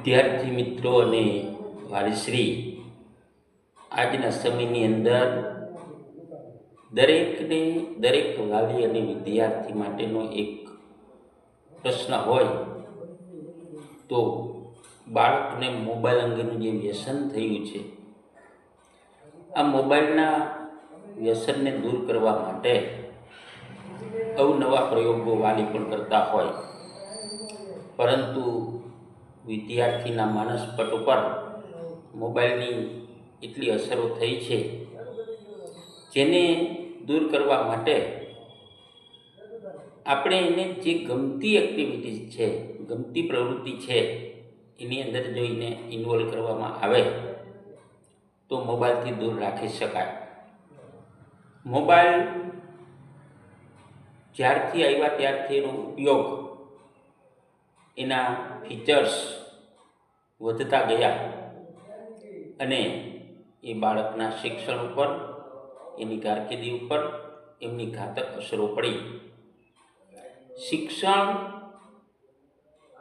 વિદ્યાર્થી મિત્રો અને વાલીશ્રી, આજના સમયની અંદર દરેક વાલી અને વિદ્યાર્થી માટેનો એક પ્રશ્ન હોય તો બાળકને મોબાઈલ અંગેનું જે વ્યસન થયું છે, આ મોબાઈલના વ્યસનને દૂર કરવા માટે અવનવા પ્રયોગો વાલી પણ કરતા હોય, પરંતુ વિદ્યાર્થીના માનસપટ ઉપર મોબાઈલની એટલી અસરો થઈ છે, જેને દૂર કરવા માટે આપણે એને જે ગમતી એક્ટિવિટીઝ છે, ગમતી પ્રવૃત્તિ છે, એની અંદર જો એને ઇન્વોલ્વ કરવામાં આવે તો મોબાઈલથી દૂર રાખી શકાય. મોબાઈલ જ્યારથી આવ્યા ત્યારથી એનો ઉપયોગ, એના ફીચર્સ વધતા ગયા અને એ બાળકના શિક્ષણ ઉપર, એની કારકિર્દી ઉપર એમની ઘાતક અસરો પડી. શિક્ષણ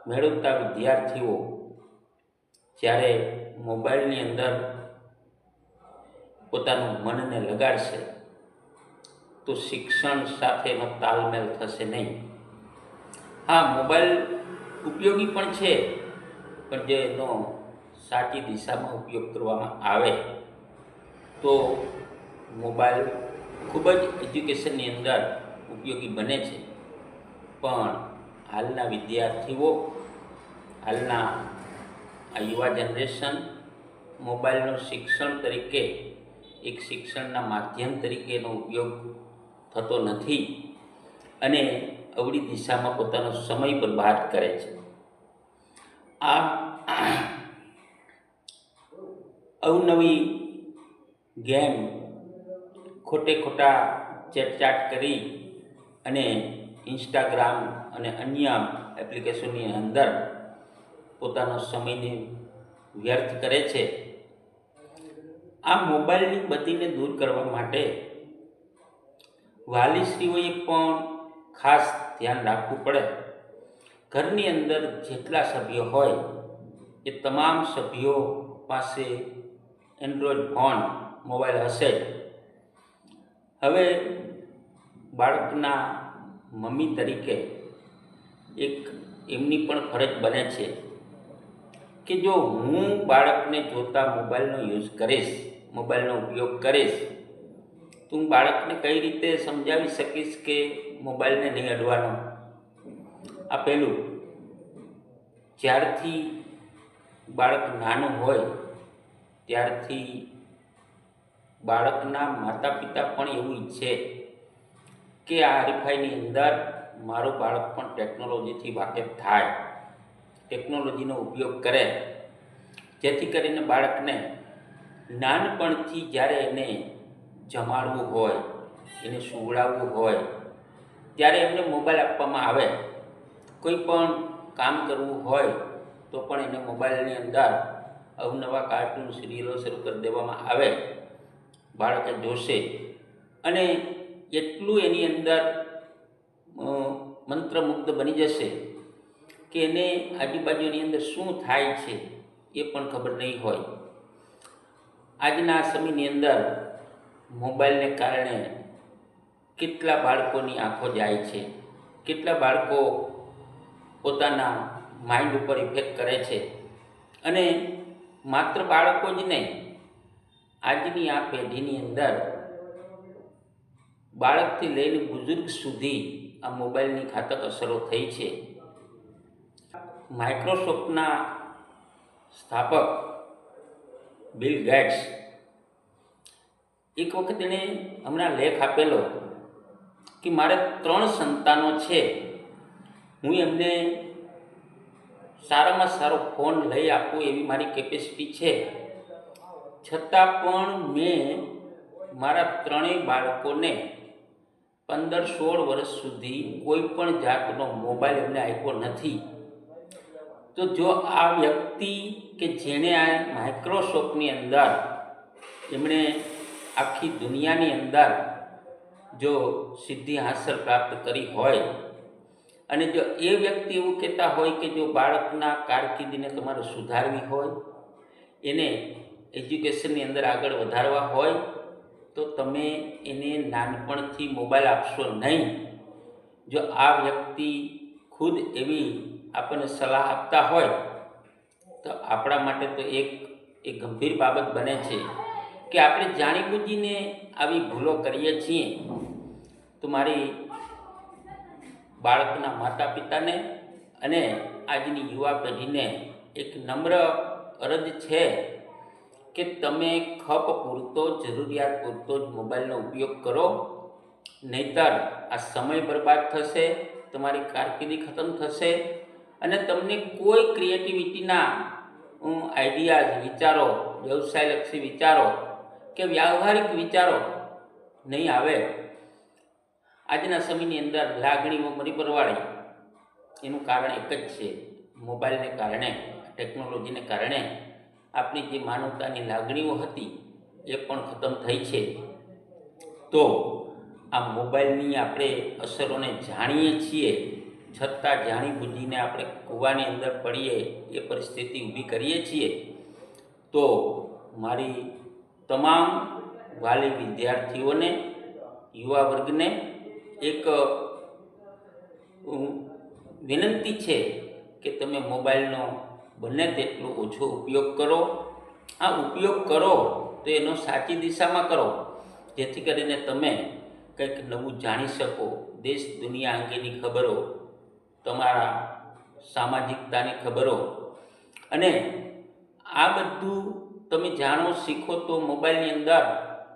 મેળવતા વિદ્યાર્થીઓ જ્યારે મોબાઈલની અંદર પોતાનું મનને લગાડશે તો શિક્ષણ સાથેનો તાલમેલ થશે નહીં. હા, મોબાઈલ ઉપયોગી પણ છે, પણ જો એનો સાચી દિશામાં ઉપયોગ કરવામાં આવે તો મોબાઈલ ખૂબ જ એજ્યુકેશનની અંદર ઉપયોગી બને છે. પણ હાલના વિદ્યાર્થીઓ, હાલના આ યુવા જનરેશન મોબાઈલનો શિક્ષણ તરીકે, એક શિક્ષણના માધ્યમ તરીકેનો ઉપયોગ થતો નથી અને અવળી દિશામાં પોતાનો સમય બરબાદ કરે છે. આ અવનવી ગેમ, ખોટા ચેટચાટ કરી અને ઇન્સ્ટાગ્રામ અને અન્ય એપ્લિકેશનની અંદર પોતાનો સમયને વ્યર્થ કરે છે. આ મોબાઈલની બત્તીને દૂર કરવા માટે વાલીશ્રીઓએ પણ ખાસ ધ્યાન રાખવું પડે. ઘરની અંદર જેટલા સભ્યો હોય એ તમામ સભ્યો પાસે એન્ડ્રોઈડ ફોન, મોબાઈલ હશે. હવે બાળકના મમ્મી તરીકે એક એમની પણ ફરજ બને છે કે જો હું બાળકને જોતા મોબાઈલનો યુઝ કરીશ, મોબાઈલનો ઉપયોગ કરીશ, તો હું બાળકને કઈ રીતે સમજાવી શકીશ કે મોબાઈલને નહીં અડવાનો. આ પહેલું. જ્યારથી બાળક નાનું હોય ત્યારથી બાળકના માતા પિતા પણ એવું ઈચ્છે કે આ હરીફાઈની અંદર મારું બાળક પણ ટેકનોલોજીથી વાકેફ થાય, ટેકનોલોજીનો ઉપયોગ કરે, જેથી કરીને બાળકને નાનપણથી જ્યારે એને જમાડવું હોય, એને સુવડાવવું હોય, ત્યારે એમને મોબાઈલ આપવામાં આવે. કોઈ પણ કામ કરવું હોય તો પણ એને મોબાઈલની અંદર અવનવા કાર્ટૂન, સિરિયલો શરૂ કરી દેવામાં આવે. બાળકે જોશે અને એટલું એની અંદર મંત્રમુગ્ધ બની જશે કે એને આજુબાજુની અંદર શું થાય છે એ પણ ખબર નહીં હોય. આજના સમયની અંદર મોબાઈલને કારણે કેટલા બાળકોની આંખો જાય છે, કેટલા બાળકો પોતાના માઇન્ડ ઉપર ઇફેક્ટ કરે છે. અને માત્ર બાળકો જ નહીં, આજની આ પેઢીની અંદર બાળકથી લઈને બુઝુર્ગ સુધી આ મોબાઈલની ઘાતક અસરો થઈ છે. માઇક્રોસોફ્ટના સ્થાપક બિલ ગેટ્સ, એક વખત એણે હમણાં લેખ આપેલો કે મારે 3 સંતાનો છે, હું એમને સારામાં સારો ફોન લઈ આપું એવી મારી કેપેસિટી છે, છતાં પણ મેં મારા 3 બાળકોને 15-16 વર્ષ સુધી કોઈ પણ જાતનો મોબાઈલ એમને આપ્યો નથી. તો જો આ વ્યક્તિ કે જેણે આ માઇક્રોસોફ્ટની અંદર એમણે આખી દુનિયાની અંદર જો સિદ્ધિ હાંસલ પ્રાપ્ત કરી હોય અને જો એ વ્યક્તિ એવું કહેતા હોય કે જો બાળકના કારકિર્દીને તમારે સુધારવી હોય, એને એજ્યુકેશનની અંદર આગળ વધારવા હોય, તો તમે એને નાનપણથી મોબાઈલ આપશો નહીં. જો આ વ્યક્તિ ખુદ એવી આપણને સલાહ આપતા હોય તો આપણા માટે તો એક ગંભીર બાબત બને છે કે આપણે જાણીબૂજીને આવી ભૂલો કરીએ છીએ. તો મારી બાળકના માતા પિતાને અને આજની યુવા પેઢીને એક નમ્ર અરજ છે કે તમે ખપ પૂરતો, જરૂરિયાત પૂરતો જ મોબાઈલનો ઉપયોગ કરો, નહીંતર આ સમય બરબાદ થશે, તમારી કારકિર્દી ખતમ થશે અને તમને કોઈ ક્રિએટિવિટીના આઈડિયાઝ, વિચારો, વ્યવસાયલક્ષી વિચારો કે વ્યવહારિક વિચારો નહીં આવે. આજના સમયની અંદર લાગણીઓ મરી પરવાળી, એનું કારણ એક જ છે, મોબાઈલને કારણે, ટેકનોલોજીને કારણે આપણી જે માનવતાની લાગણીઓ હતી એ પણ ખતમ થઈ છે. તો આ મોબાઈલની આપણે અસરોને જાણીએ છીએ, છતાં જાણીબૂજીને આપણે કૂવાની અંદર પડીએ એ પરિસ્થિતિ ઊભી કરીએ છીએ. તો મારી તમામ વાલી વિદ્યાર્થીઓને, યુવા વર્ગને એક વિનંતી છે કે તમે મોબાઈલનો બને તેટલો ઓછો ઉપયોગ કરો. આ ઉપયોગ કરો તો એનો સાચી દિશામાં કરો, જેથી કરીને તમે કંઈક નવું જાણી શકો. દેશ દુનિયા અંગેની ખબરો, તમારા સામાજિકતાની ખબરો, અને આ બધું તમે જાણો, શીખો તો મોબાઈલની અંદર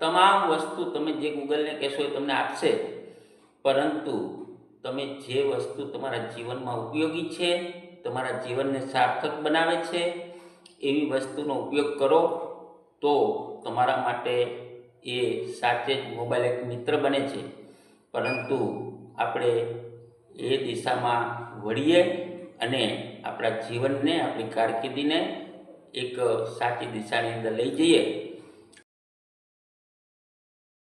તમામ વસ્તુ તમે જે ગૂગલને કહેશો એ તમને આપશે. પરંતુ તમે જે વસ્તુ તમારા જીવનમાં ઉપયોગી છે, તમારા જીવનને સાર્થક બનાવે છે, એવી વસ્તુનો ઉપયોગ કરો તો તમારા માટે એ સાચે જ મોબાઈલ એક મિત્ર બને છે. પરંતુ આપણે એ દિશામાં વળીએ અને આપણા જીવનને, આપણી કારકિર્દીને એક સાચી દિશાની અંદર લઈ જઈએ